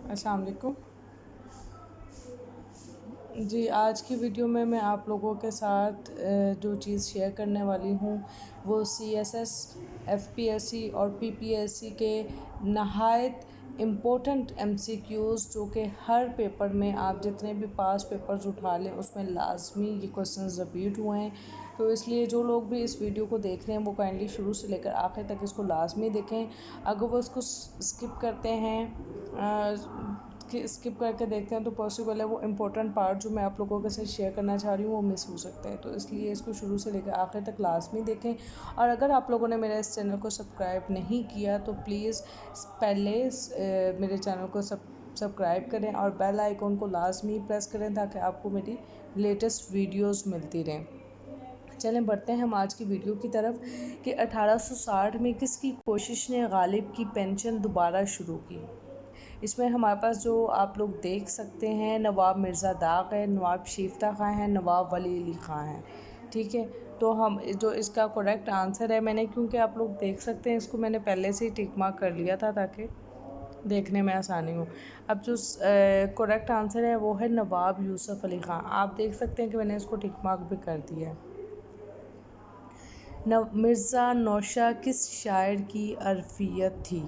السلام علیکم جی، آج کی ویڈیو میں آپ لوگوں کے ساتھ جو چیز شیئر کرنے والی ہوں وہ CSS FPSC اور PPSC کے نہایت امپورٹنٹ MCQs جو کہ ہر پیپر میں آپ جتنے بھی پاس پیپرز اٹھا لیں اس میں لازمی یہ کوسچنز ریپیٹ ہوئے ہیں. تو اس لیے جو لوگ بھی اس ویڈیو کو دیکھ رہے ہیں وہ کائنڈلی شروع سے لے کر آخر تک اس کو لازمی دیکھیں. اگر وہ اس کو اسکپ کرتے ہیں کہ اسکپ کر کے دیکھتے ہیں تو پاسبل ہے وہ امپورٹنٹ پارٹ جو میں آپ لوگوں کے ساتھ شیئر کرنا چاہ رہی ہوں وہ مس ہو سکتا ہے. تو اس لیے اس کو شروع سے لے کر آخر تک لازمی دیکھیں. اور اگر آپ لوگوں نے میرے اس چینل کو سبسکرائب نہیں کیا تو پلیز پہلے میرے چینل کو سبسکرائب کریں اور بیل آئیکن کو لازمی پریس کریں تاکہ آپ کو میری لیٹسٹ ویڈیوز ملتی رہیں. چلیں بڑھتے ہیں ہم آج کی ویڈیو کی طرف کہ 1860 میں کس کی کوشش نے غالب کی پینشن دوبارہ شروع کی. اس میں ہمارے پاس جو آپ لوگ دیکھ سکتے ہیں نواب مرزا داغ ہے، نواب شیفتہ خاں ہیں، نواب ولی علی خاں ہیں. ٹھیک ہے، تو ہم جو اس کا کریکٹ آنسر ہے، میں نے کیونکہ آپ لوگ دیکھ سکتے ہیں اس کو میں نے پہلے سے ہی ٹک مارک کر لیا تھا تاکہ دیکھنے میں آسانی ہو. اب جو کریکٹ آنسر ہے وہ ہے نواب یوسف علی خاں. آپ دیکھ سکتے ہیں کہ میں نے اس کو ٹک مارک بھی کر دیا ہے. مرزا نوشہ کس شاعر کی عرفیت تھی؟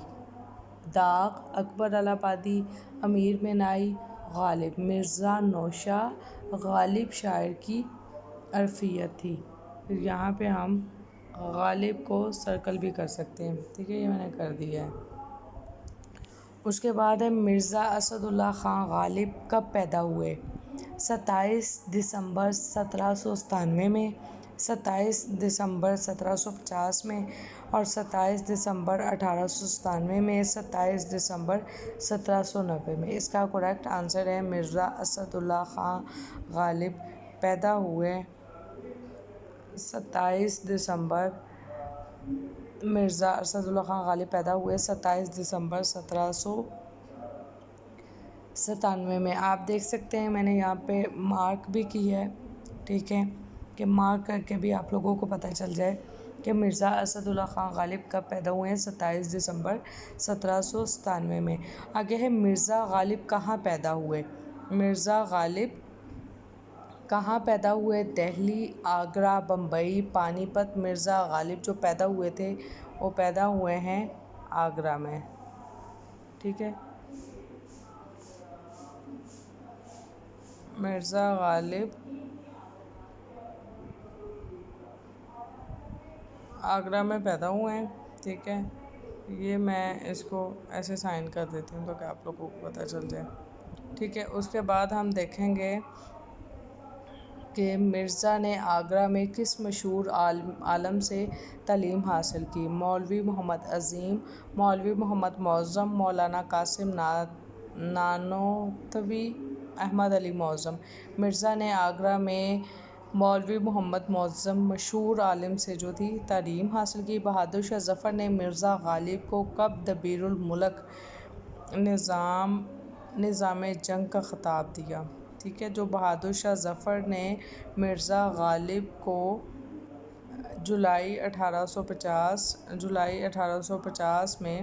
داغ، اکبر الہٰبادی، امیر مینائی، غالب. مرزا نوشہ غالب شاعر کی عرفیت تھی. پھر یہاں پہ ہم غالب کو سرکل بھی کر سکتے ہیں. ٹھیک ہے، یہ میں نے کر دیا ہے. اس کے بعد ہے مرزا اسد اللہ خاں غالب کب پیدا ہوئے؟ 27 دسمبر 1797 میں، 27 دسمبر 1750 میں اور 27 دسمبر 1897 میں، 27 دسمبر 1790 میں. اس کا کریکٹ آنسر ہے مرزا اسد اللہ خاں غالب پیدا ہوئے 27 دسمبر. مرزا اسد اللہ خاں غالب پیدا ہوئے 27 دسمبر 1797 میں. آپ دیکھ سکتے ہیں میں نے یہاں پہ مارک بھی کی ہے. ٹھیک ہے، کہ مارک کر کے بھی آپ لوگوں کو پتہ چل جائے کہ مرزا اسد اللہ خاں غالب کب پیدا ہوئے ہیں. 27 دسمبر 1797 میں. آگے ہے مرزا غالب کہاں پیدا ہوئے؟ مرزا غالب کہاں پیدا ہوئے؟ دہلی، آگرہ، بمبئی، پانی پت. مرزا غالب جو پیدا ہوئے تھے وہ پیدا ہوئے ہیں آگرہ میں. ٹھیک ہے، مرزا غالب آگرہ میں پیدا ہوئے ہیں. ٹھیک ہے، یہ میں اس کو ایسے سائن کر دیتی ہوں تاکہ آپ لوگوں کو پتہ چل جائے. ٹھیک ہے، اس کے بعد ہم دیکھیں گے کہ مرزا نے آگرہ میں کس مشہور عالم سے تعلیم حاصل کی؟ مولوی محمد عظیم، مولوی محمد معظم، مولانا قاسم نانوتوی، احمد علی معظم. مرزا نے آگرہ میں مولوی محمد معظم مشہور عالم سے جو تھی تعلیم حاصل کی. بہادر شاہ ظفر نے مرزا غالب کو کب دبیر الملک نظام جنگ کا خطاب دیا؟ ٹھیک ہے، جو بہادر شاہ ظفر نے مرزا غالب کو جولائی 1850 میں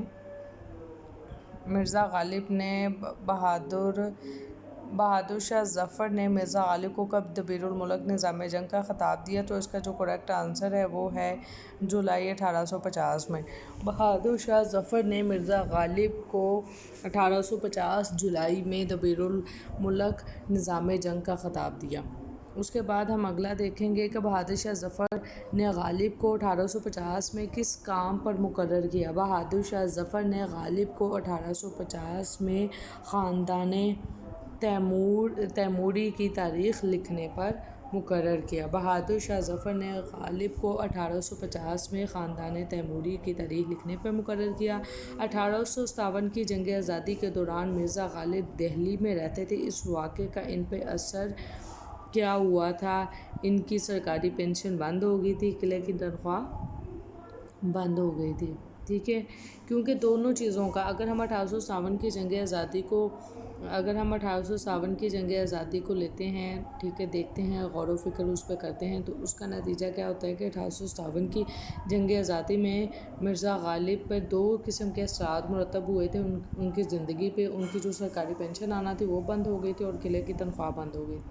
مرزا غالب نے بہادر شاہ ظفر نے مرزا غالب کو کب دبیر الملک نظام جنگ کا خطاب دیا؟ تو اس کا جو کریکٹ آنسر ہے وہ ہے جولائی 1850 میں. بہادر شاہ ظفر نے مرزا غالب کو 1850 جولائی میں دبیر الملک نظام جنگ کا خطاب دیا. اس کے بعد ہم اگلا دیکھیں گے کہ بہادر شاہ ظفر نے غالب کو 1850 میں کس کام پر مقرر کیا؟ بہادر شاہ ظفر نے غالب کو 1850 میں خاندان تیموری کی تاریخ لکھنے پر مقرر کیا. بہادر شاہ ظفر نے غالب کو 1850 میں خاندان تیموری کی تاریخ لکھنے پر مقرر کیا. 1857 کی جنگ آزادی کے دوران مرزا غالب دہلی میں رہتے تھے. اس واقعے کا ان پہ اثر کیا ہوا تھا؟ ان کی سرکاری پنشن بند ہو گئی تھی، قلعے کی تنخواہ بند ہو گئی تھی. ٹھیک ہے، کیونکہ دونوں چیزوں کا اگر ہم 1857 کی جنگ آزادی کو لیتے ہیں، ٹھیک ہے، دیکھتے ہیں، غور و فکر اس پہ کرتے ہیں، تو اس کا نتیجہ کیا ہوتا ہے کہ 1857 کی جنگ آزادی میں مرزا غالب پر 2 قسم کے اثرات مرتب ہوئے تھے ان کی زندگی پہ۔ ان کی جو سرکاری پینشن آنا تھی وہ بند ہو گئی تھی اور قلعے کی تنخواہ بند ہو گئی تھی۔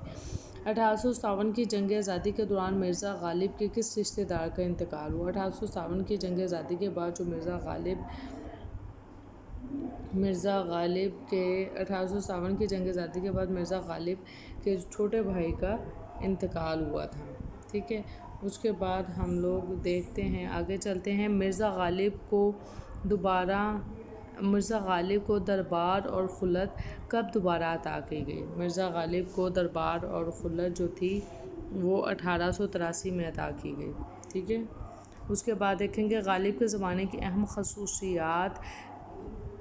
1857 کی جنگ آزادی کے دوران مرزا غالب کے کس رشتہ دار کا انتقال ہوا؟ 1857 کی جنگ آزادی کے بعد جو مرزا غالب کے 1857 کی جنگ آزادی کے بعد مرزا غالب کے چھوٹے بھائی کا انتقال ہوا تھا، ٹھیک ہے۔ اس کے بعد ہم لوگ دیکھتے ہیں، آگے چلتے ہیں۔ مرزا غالب کو دربار اور خلعت کب دوبارہ عطا کی گئی؟ مرزا غالب کو دربار اور خلعت جو تھی وہ 1883 میں عطا کی گئی، ٹھیک ہے۔ اس کے بعد دیکھیں گے غالب کے زمانے کی اہم خصوصیات۔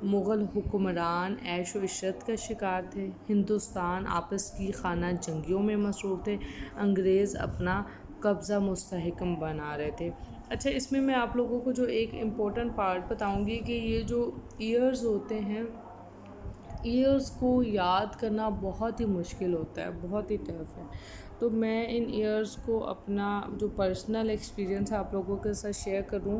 مغل حکمران عیش و عشرت کا شکار تھے، ہندوستان آپس کی خانہ جنگیوں میں مصروف تھے، انگریز اپنا قبضہ مستحکم بنا رہے تھے۔ اچھا، اس میں آپ لوگوں کو جو ایک امپورٹنٹ پارٹ بتاؤں گی کہ یہ جو ایئرز ہوتے ہیں، ایئرز کو یاد کرنا بہت ہی مشکل ہوتا ہے، بہت ہی ٹف ہے۔ تو میں ان ایئرز کو اپنا جو پرسنل ایکسپیرینس آپ لوگوں کے ساتھ شیئر کروں،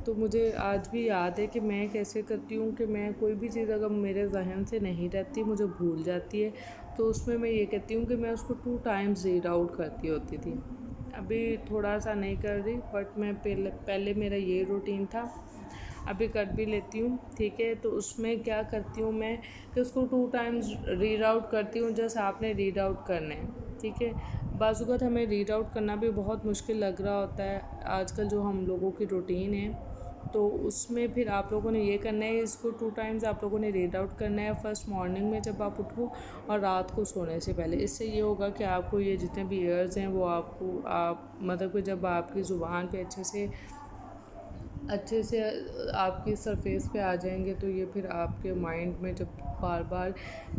تو مجھے آج بھی یاد ہے کہ میں کیسے کرتی ہوں کہ میں کوئی بھی چیز اگر میرے ذہن سے نہیں رہتی، مجھے بھول جاتی ہے، تو اس میں یہ کہتی ہوں کہ میں اس کو 2 ٹائمز ریڈ آؤٹ کرتی ہوتی تھی۔ ابھی تھوڑا سا نہیں کر رہی، بٹ میں پہلے میرا یہ روٹین تھا، ابھی کر بھی لیتی ہوں، ٹھیک ہے۔ تو اس میں کیا کرتی ہوں میں کہ اس کو 2 ٹائمز ریڈ آؤٹ کرتی ہوں، جیسے آپ نے ریڈ آؤٹ کرنا ہے، ٹھیک ہے۔ بعض اوقات ہمیں ریڈ آؤٹ کرنا بھی بہت مشکل لگ رہا ہوتا ہے آج کل جو ہم لوگوں کی روٹین ہے، تو اس میں پھر آپ لوگوں نے یہ کرنا ہے، اس کو 2 ٹائمز آپ لوگوں نے ریڈ آؤٹ کرنا ہے، فرسٹ مارننگ میں جب آپ اٹھو اور رات کو سونے سے پہلے۔ اس سے یہ ہوگا کہ آپ کو یہ جتنے بھی ایئرز ہیں وہ آپ مطلب کہ جب آپ کی زبان پہ اچھے سے آپ کی سرفیس پہ آ جائیں گے، تو یہ پھر آپ کے مائنڈ میں جب بار بار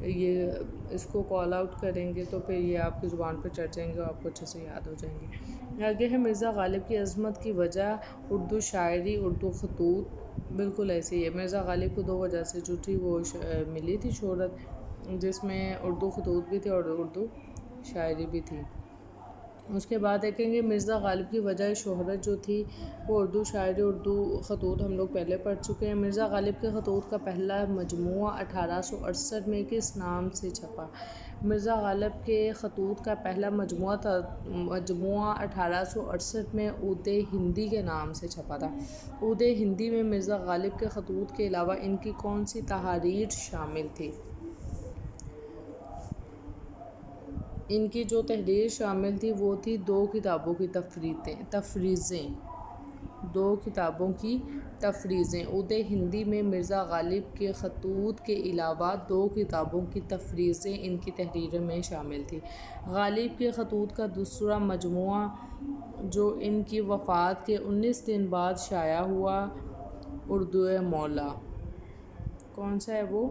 یہ اس کو کال آؤٹ کریں گے تو پھر یہ آپ کی زبان پہ چڑھ جائیں گے اور آپ کو اچھے سے یاد ہو جائیں گے۔ آگے ہے مرزا غالب کی عظمت کی وجہ، اردو شاعری، اردو خطوط۔ بالکل ایسے ہی ہے، مرزا غالب کو 2 وجہ سے جو تھی وہ ملی تھی شہرت، جس میں اردو خطوط بھی تھے اور اردو شاعری بھی تھی۔ اس کے بعد دیکھیں گے مرزا غالب کی وجہ شہرت جو تھی وہ اردو شاعری، اردو خطوط ہم لوگ پہلے پڑھ چکے ہیں۔ مرزا غالب کے خطوط کا پہلا مجموعہ 1868 میں کس نام سے چھپا؟ مرزا غالب کے خطوط کا پہلا مجموعہ 1868 میں عود ہندی کے نام سے چھپا تھا۔ عود ہندی میں مرزا غالب کے خطوط کے علاوہ ان کی کون سی تحاریر شامل تھی؟ ان کی جو تحریر شامل تھی وہ تھی 2 کتابوں کی تفریزیں 2 کتابوں کی تفریزیں۔ عود ہندی میں مرزا غالب کے خطوط کے علاوہ 2 کتابوں کی تفریزیں ان کی تحریر میں شامل تھی۔ غالب کے خطوط کا دوسرا مجموعہ جو ان کی وفات کے 19 دن بعد شائع ہوا، اردو مولا۔ کون سا ہے وہ؟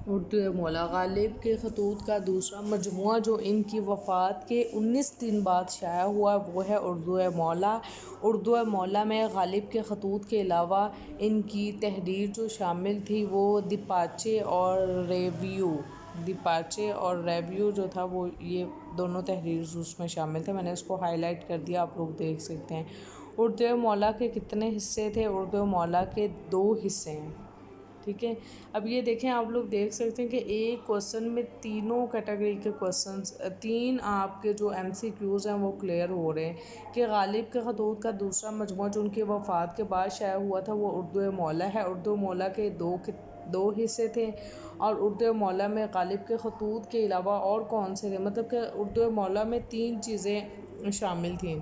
اردو مولا۔ غالب کے خطوط کا دوسرا مجموعہ جو ان کی وفات کے 19 دن بعد شائع ہوا وہ ہے اردو مولا۔ اردو مولا میں غالب کے خطوط کے علاوہ ان کی تحریر جو شامل تھی وہ دیپاچے اور ریویو جو تھا وہ یہ دونوں تحریر اس میں شامل تھے۔ میں نے اس کو ہائی لائٹ کر دیا، آپ لوگ دیکھ سکتے ہیں۔ اردو مولا کے کتنے حصے تھے؟ اردو مولا کے 2 حصے ہیں، ٹھیک ہے۔ اب یہ دیکھیں، آپ لوگ دیکھ سکتے ہیں کہ ایک کوسچن میں تینوں کیٹیگری کے کوسچنز، 3 آپ کے جو MCQs ہیں وہ کلیئر ہو رہے ہیں کہ غالب کے خطوط کا دوسرا مجموعہ جو ان کی وفات کے بعد شائع ہوا تھا وہ اردو مولا ہے۔ اردو مولا کے 2 حصے تھے، اور اردو مولا میں غالب کے خطوط کے علاوہ اور کون سے تھے؟ مطلب کہ اردو مولا میں 3 چیزیں شامل تھیں۔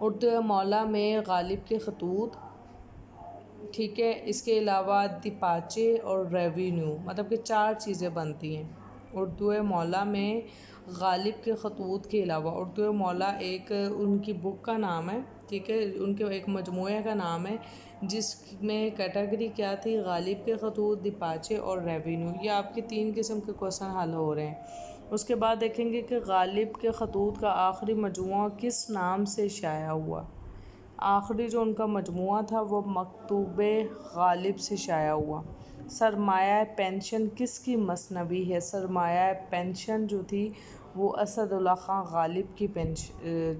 اردو مولا میں غالب کے خطوط، ٹھیک ہے، اس کے علاوہ دیپاچے اور ریوینیو، مطلب کہ 4 چیزیں بنتی ہیں اردو مولا میں غالب کے خطوط کے علاوہ۔ اردو مولا ایک ان کی بک کا نام ہے، ٹھیک ہے، ان کے ایک مجموعے کا نام ہے جس میں کیٹیگری کیا تھی؟ غالب کے خطوط، دیپاچے اور ریوینیو۔ یہ آپ کے 3 قسم کے کوسچن حل ہو رہے ہیں۔ اس کے بعد دیکھیں گے کہ غالب کے خطوط کا آخری مجموعہ کس نام سے شائع ہوا؟ آخری جو ان کا مجموعہ تھا وہ مکتوب غالب سے شائع ہوا۔ سرمایہ پنشن کس کی مثنوی ہے؟ سرمایہ پنشن جو تھی وہ اسد اللہ خان غالب کی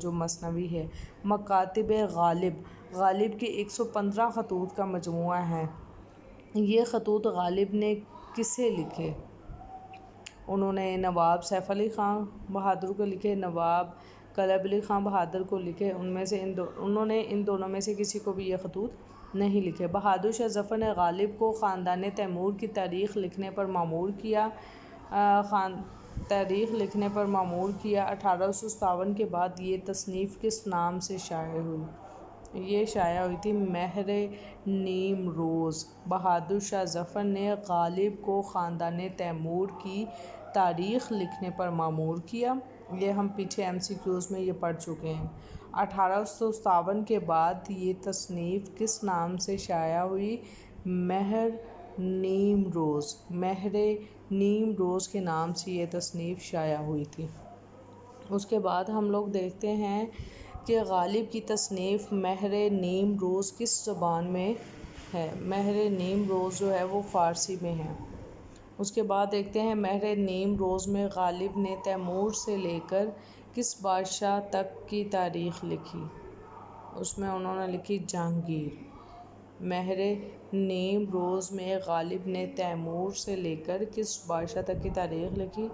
جو مثنوی ہے۔ مکاتب غالب، غالب کے 115 خطوط کا مجموعہ ہے۔ یہ خطوط غالب نے کسے لکھے؟ انہوں نے نواب سیف علی خان بہادر کو لکھے، نواب کلب علی خان بہادر کو لکھے۔ انہوں نے ان دونوں میں سے کسی کو بھی یہ خطوط نہیں لکھے۔ بہادر شاہ ظفر نے غالب کو خاندان تیمور کی تاریخ لکھنے پر مامور کیا۔ 1857 کے بعد یہ تصنیف کس نام سے شائع ہوئی؟ یہ شائع ہوئی تھی مہر نیم روز۔ بہادر شاہ ظفر نے غالب کو خاندان تیمور کی تاریخ لکھنے پر مامور کیا۔ یہ ہم پیچھے MCQs میں یہ پڑھ چکے ہیں۔ 1857 کے بعد یہ تصنیف کس نام سے شائع ہوئی؟ مہر نیم روز۔ مہر نیم روز کے نام سے یہ تصنیف شائع ہوئی تھی۔ اس کے بعد ہم لوگ دیکھتے ہیں کہ غالب کی تصنیف مہر نیم روز کس زبان میں ہے۔ مہر نیم روز جو ہے وہ فارسی میں ہے۔ اس کے بعد دیکھتے ہیں مہر نیم روز میں غالب نے تیمور سے لے کر کس بادشاہ تک کی تاریخ لکھی؟ اس میں انہوں نے لکھی جہانگیر۔ مہر نیم روز میں غالب نے تیمور سے لے کر کس بادشاہ تک کی تاریخ لکھی؟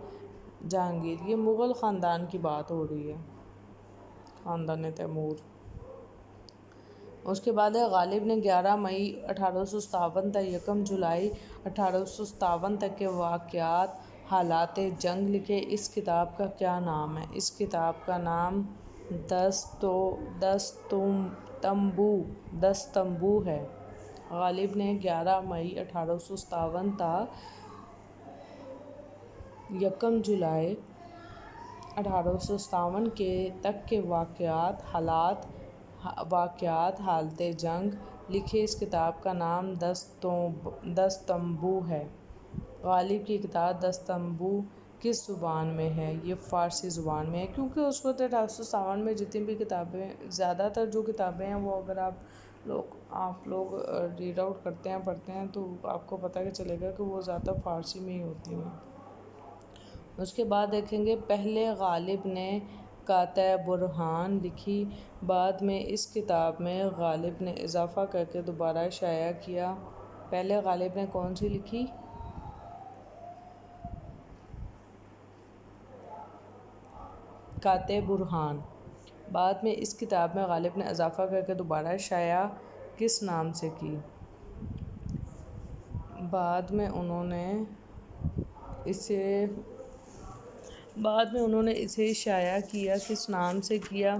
جہانگیر۔ یہ مغل خاندان کی بات ہو رہی ہے، خاندان تیمور۔ اس کے بعد غالب نے 11 مئی 1857 تا 1 جولائی 1857 تک کے واقعات حالات جنگ لکھے۔ اس کتاب کا کیا نام ہے؟ اس کتاب کا نام دستمبو ہے۔ غالب نے 11 مئی 1857 تا 1 جولائی 1857 تک کے واقعات حالات جنگ لکھے۔ اس کتاب کا نام دستمبو ہے۔ غالب کی کتاب دستمبو کس زبان میں ہے؟ یہ فارسی زبان میں ہے، کیونکہ اس وقت 1857 میں جتنی بھی کتابیں، زیادہ تر جو کتابیں ہیں وہ اگر آپ لوگ ریڈ آؤٹ کرتے ہیں، پڑھتے ہیں، تو آپ کو پتہ چلے گا کہ وہ زیادہ فارسی میں ہی ہوتی ہیں۔ اس کے بعد دیکھیں گے پہلے غالب نے قاطع برہان لکھی، بعد میں اس کتاب میں غالب نے اضافہ کر کے دوبارہ شائع کیا۔ پہلے غالب نے کون سی لکھی؟ قاطع برہان۔ بعد میں اس کتاب میں غالب نے اضافہ کر کے دوبارہ شائع کس نام سے کی؟ بعد میں انہوں نے اسے شائع کیا، کس نام سے کیا؟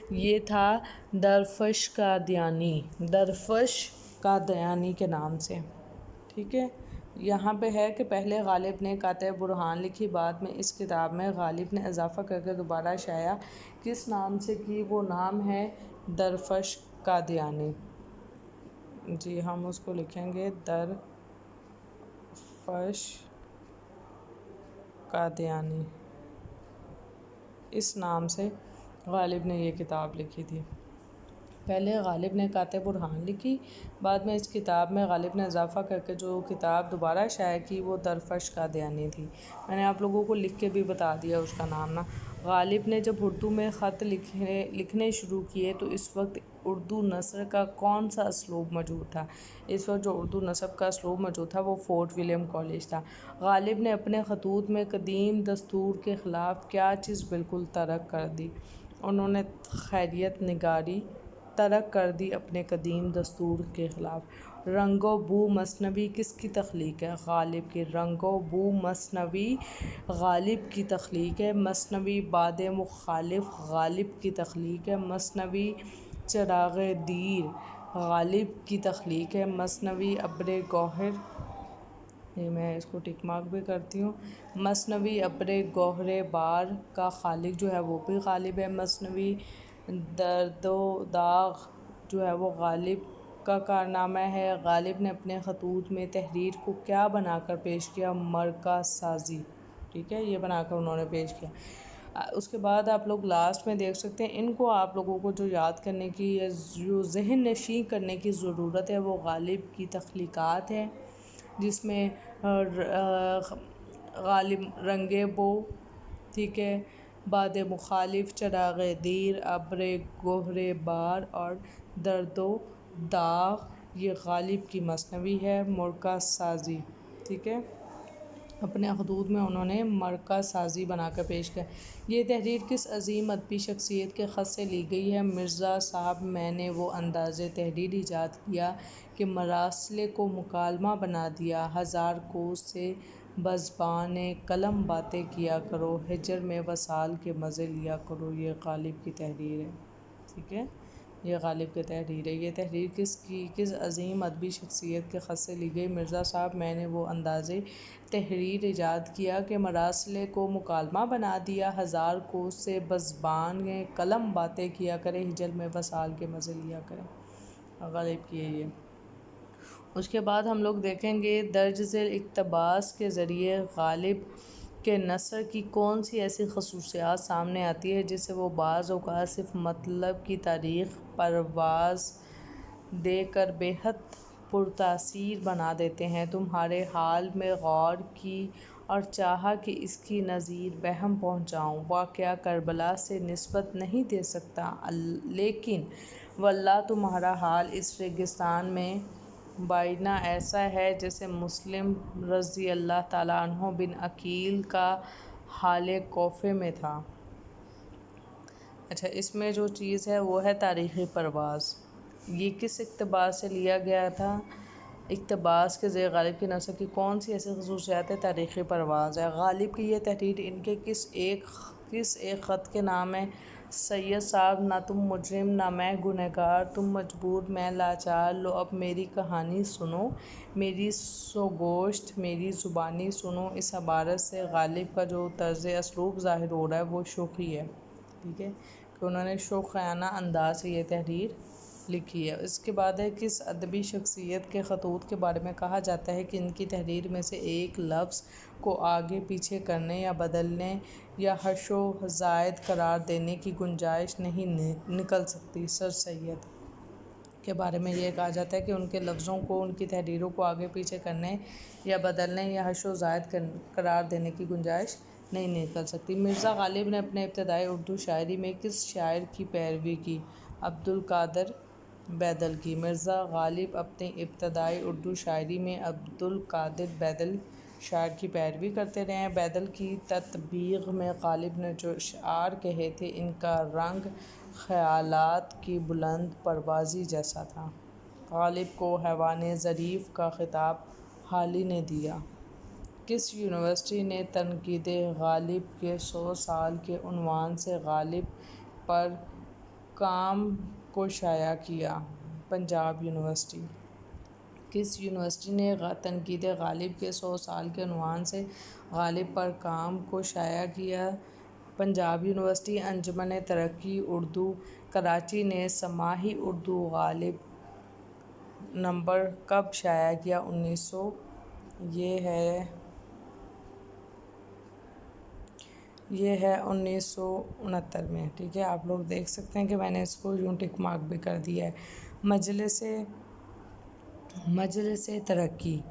یہ تھا درفش قادیانی کے نام سے۔ ٹھیک ہے، یہاں پہ ہے کہ پہلے غالب نے قاطع برہان لکھی، بعد میں اس کتاب میں غالب نے اضافہ کر کے دوبارہ شائع کس نام سے کی؟ وہ نام ہے درفش قادیانی۔ جی ہم اس کو لکھیں گے درفش قادیانی۔ اس نام سے غالب نے یہ کتاب لکھی تھی۔ پہلے غالب نے قاطع برہان لکھی، بعد میں اس کتاب میں غالب نے اضافہ کر کے جو کتاب دوبارہ شائع کی وہ درفش قادیانی تھی۔ میں نے آپ لوگوں کو لکھ کے بھی بتا دیا اس کا نام نا۔ غالب نے جب اردو میں خط لکھنے شروع کیے تو اس وقت اردو نثر کا کون سا اسلوب موجود تھا؟ اس وقت جو اردو نثر کا اسلوب موجود تھا وہ فورٹ ولیم کالج تھا۔ غالب نے اپنے خطوط میں قدیم دستور کے خلاف کیا چیز بالکل ترک کر دی؟ انہوں نے خیریت نگاری ترک کر دی اپنے قدیم دستور کے خلاف۔ رنگ و بو مثنوی کس کی تخلیق ہے؟ غالب کی۔ رنگ و بو مثنوی غالب کی تخلیق ہے۔ مثنوی باد مخالف غالب کی تخلیق ہے۔ مثنوی چراغ دیر غالب کی تخلیق ہے۔ مثنوی ابر گوہر، یہ میں اس کو ٹک مارک بھی کرتی ہوں، مثنوی ابر گوہر بار کا خالق جو ہے وہ بھی غالب ہے۔ مثنوی درد و داغ جو ہے وہ غالب کا کارنامہ ہے۔ غالب نے اپنے خطوط میں تحریر کو کیا بنا کر پیش کیا؟ مرکہ سازی۔ ٹھیک ہے، یہ بنا کر انہوں نے پیش کیا۔ اس کے بعد آپ لوگ لاسٹ میں دیکھ سکتے ہیں، ان کو آپ لوگوں کو جو یاد کرنے کی یا جو ذہن نشین کرنے کی ضرورت ہے وہ غالب کی تخلیقات ہے، جس میں غالب رنگ بو، ٹھیک ہے، باد مخالف، چراغ دیر، ابر گہر بار اور درد و داغ، یہ غالب کی مثنوی ہے۔ مرکز سازی، ٹھیک ہے، اپنے خطوط میں انہوں نے مرکز سازی بنا کر پیش کیا۔ یہ تحریر کس عظیم ادبی شخصیت کے خط سے لی گئی ہے؟ مرزا صاحب، میں نے وہ انداز تحریر ایجاد کیا کہ مراسلے کو مکالمہ بنا دیا، ہزار کوس سے بزبان قلم باتیں کیا کرو، ہجر میں وصال کے مزے لیا کرو، یہ غالب کی تحریر ہے، ٹھیک ہے، یہ غالب کی تحریر ہے۔ یہ تحریر کس عظیم ادبی شخصیت کے خط سے لی گئی؟ مرزا صاحب، میں نے وہ انداز تحریر ایجاد کیا کہ مراسلے کو مکالمہ بنا دیا، ہزار کوس سے بزبان قلم باتیں کیا کرے، ہجر میں وصال کے مزے لیا کرے، غالب کی ہے یہ۔ اس کے بعد ہم لوگ دیکھیں گے درج ذیل اقتباس کے ذریعے غالب کے نثر کی کون سی ایسی خصوصیات سامنے آتی ہے جسے وہ بعض اوقات صرف مطلب کی تاریخ پرواز دے کر بے حد پرتاثیر بنا دیتے ہیں۔ تمہارے حال میں غور کی اور چاہا کہ اس کی نظیر بہم پہنچاؤں، واقعہ کربلا سے نسبت نہیں دے سکتا، لیکن واللہ تمہارا حال اس ریگستان میں بائنا ایسا ہے جیسے مسلم رضی اللہ تعالیٰ عنہ بن عقیل کا حال کوفہ میں تھا۔ اچھا، اس میں جو چیز ہے وہ ہے تاریخی پرواز۔ یہ کس اقتباس سے لیا گیا تھا؟ اقتباس کے ذریعے غالب کے نثر کی کون سی ایسی خصوصیات ہے؟ تاریخی پرواز ہے۔ غالب کی یہ تحریر ان کے کس ایک خط کے نام ہے؟ سید صاحب، نہ تم مجرم نہ میں گنہگار، تم مجبور میں لاچار، لو اب میری کہانی سنو، میری سوگوشت میری زبانی سنو۔ اس عبارت سے غالب کا جو طرز اسلوب ظاہر ہو رہا ہے وہ شوخی ہے، ٹھیک ہے، کہ انہوں نے شوخانہ انداز سے یہ تحریر لکھی ہے۔ اس کے بعد ہے کس ادبی شخصیت کے خطوط کے بارے میں کہا جاتا ہے کہ ان کی تحریر میں سے ایک لفظ کو آگے پیچھے کرنے یا بدلنے یا حش و زائد قرار دینے کی گنجائش نہیں نکل سکتی؟ سر سید کے بارے میں یہ کہا جاتا ہے کہ ان کے لفظوں کو، ان کی تحریروں کو آگے پیچھے کرنے یا بدلنے یا حش و زائد قرار دینے کی گنجائش نہیں نکل سکتی۔ مرزا غالب نے اپنے ابتدائی اردو شاعری میں کس شاعر کی پیروی کی؟ عبدالقادر بیدل کی۔ مرزا غالب اپنی ابتدائی اردو شاعری میں عبدالقادر بیدل شاعر کی پیروی کرتے رہے ہیں۔ بیدل کی تطبیق میں غالب نے جو اشعار کہے تھے ان کا رنگ خیالات کی بلند پروازی جیسا تھا۔ غالب کو حیوان ظریف کا خطاب حالی نے دیا۔ کس یونیورسٹی نے تنقید غالب کے 100 سال کے عنوان سے غالب پر کام کو شائع کیا؟ پنجاب یونیورسٹی۔ کس یونیورسٹی نے تنقید غالب کے 100 سال کے عنوان سے غالب پر کام کو شائع کیا؟ پنجاب یونیورسٹی۔ انجمن ترقی اردو کراچی نے سماعی اردو غالب نمبر کب شائع کیا؟ 1900 یہ ہے 1969 میں، ٹھیک ہے۔ آپ لوگ دیکھ سکتے ہیں کہ میں نے اس کو یوں ٹک مارک بھی کر دیا ہے۔ مجلس ترقی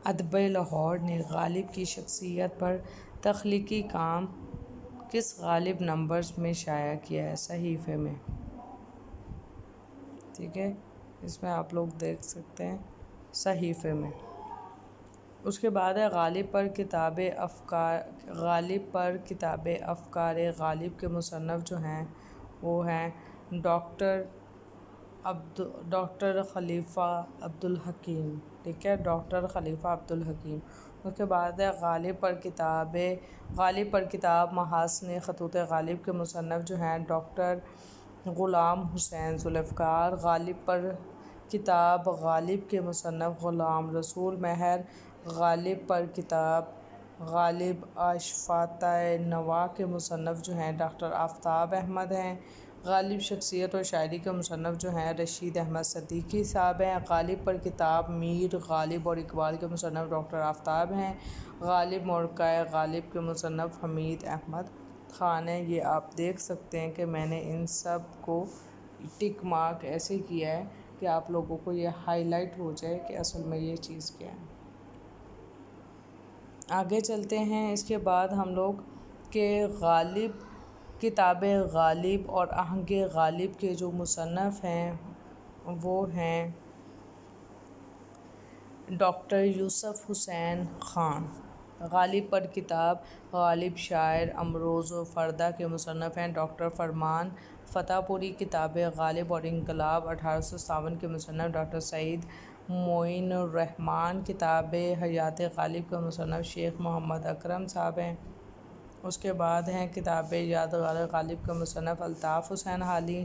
ادب لاہور نے غالب کی شخصیت پر تخلیقی کام کس غالب نمبرز میں شائع کیا ہے؟ صحیفے میں، ٹھیک ہے، اس میں آپ لوگ دیکھ سکتے ہیں صحیفے میں۔ اس کے بعد ہے غالب پر کتاب افکار غالب کے مصنف جو ہیں وہ ہیں ڈاکٹر خلیفہ عبدالحکیم، ٹھیک ہے، ڈاکٹر خلیفہ عبدالحکیم۔ اس کے بعد ہے غالب پر کتاب محاسن خطوط غالب کے مصنف جو ہیں ڈاکٹر غلام حسین ذوالفقار۔ غالب پر کتاب غالب کے مصنف غلام رسول مہر۔ غالب پر کتاب غالب اشفاطہ نوا کے مصنف جو ہیں ڈاکٹر آفتاب احمد ہیں۔ غالب شخصیت اور شاعری کے مصنف جو ہیں رشید احمد صدیقی صاحب ہیں۔ غالب پر کتاب میر غالب اور اقبال کے مصنف ڈاکٹر آفتاب ہیں۔ غالب مرکہ غالب کے مصنف حمید احمد خان ہیں، یہ آپ دیکھ سکتے ہیں کہ میں نے ان سب کو ٹک مارک ایسے کیا ہے کہ آپ لوگوں کو یہ ہائی لائٹ ہو جائے کہ اصل میں یہ چیز کیا ہے۔ آگے چلتے ہیں۔ اس کے بعد ہم لوگ کہ غالب، کتاب غالب اور آہنگ غالب کے جو مصنف ہیں وہ ہیں ڈاکٹر یوسف حسین خان۔ غالب پر کتاب غالب شاعر امروز و فردا کے مصنف ہیں۔ ڈاکٹر فرمان فتح پوری، کتاب غالب اور انقلاب 1857 کے مصنف۔ ڈاکٹر سعید معین الرحمن، کتاب حیات غالب کے مصنف شیخ محمد اکرم صاحب ہیں۔ اس کے بعد ہیں کتاب یادگار غالب کے مصنف الطاف حسین حالی۔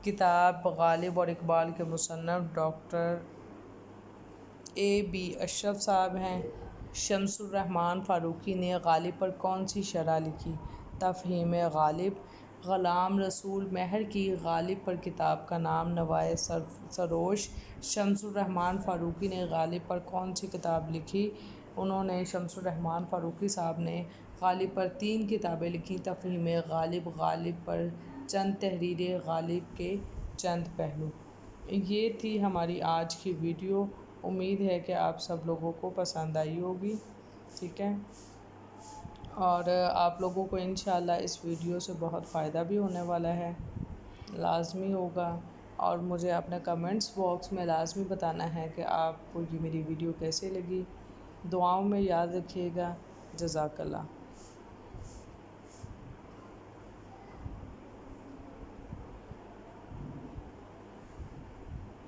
کتاب غالب اور اقبال کے مصنف ڈاکٹر A.B. اشرف صاحب ہیں۔ شمس الرحمن فاروقی نے غالب پر کون سی شرح لکھی؟ تفہیم غالب۔ غلام رسول مہر کی غالب پر کتاب کا نام نوائے سروش۔ شمس الرحمن فاروقی نے غالب پر کون سی کتاب لکھی؟ شمس الرحمن فاروقی صاحب نے غالب پر 3 کتابیں لکھی: تفہیم غالب، غالب پر چند تحریریں، غالب کے چند پہلو۔ یہ تھی ہماری آج کی ویڈیو۔ امید ہے کہ آپ سب لوگوں کو پسند آئی ہوگی، ٹھیک ہے، اور آپ لوگوں کو انشاءاللہ اس ویڈیو سے بہت فائدہ بھی ہونے والا ہے، لازمی ہوگا۔ اور مجھے اپنے کمنٹس باکس میں لازمی بتانا ہے کہ آپ کو یہ میری ویڈیو کیسے لگی۔ دعاؤں میں یاد رکھیے گا۔ جزاک اللہ۔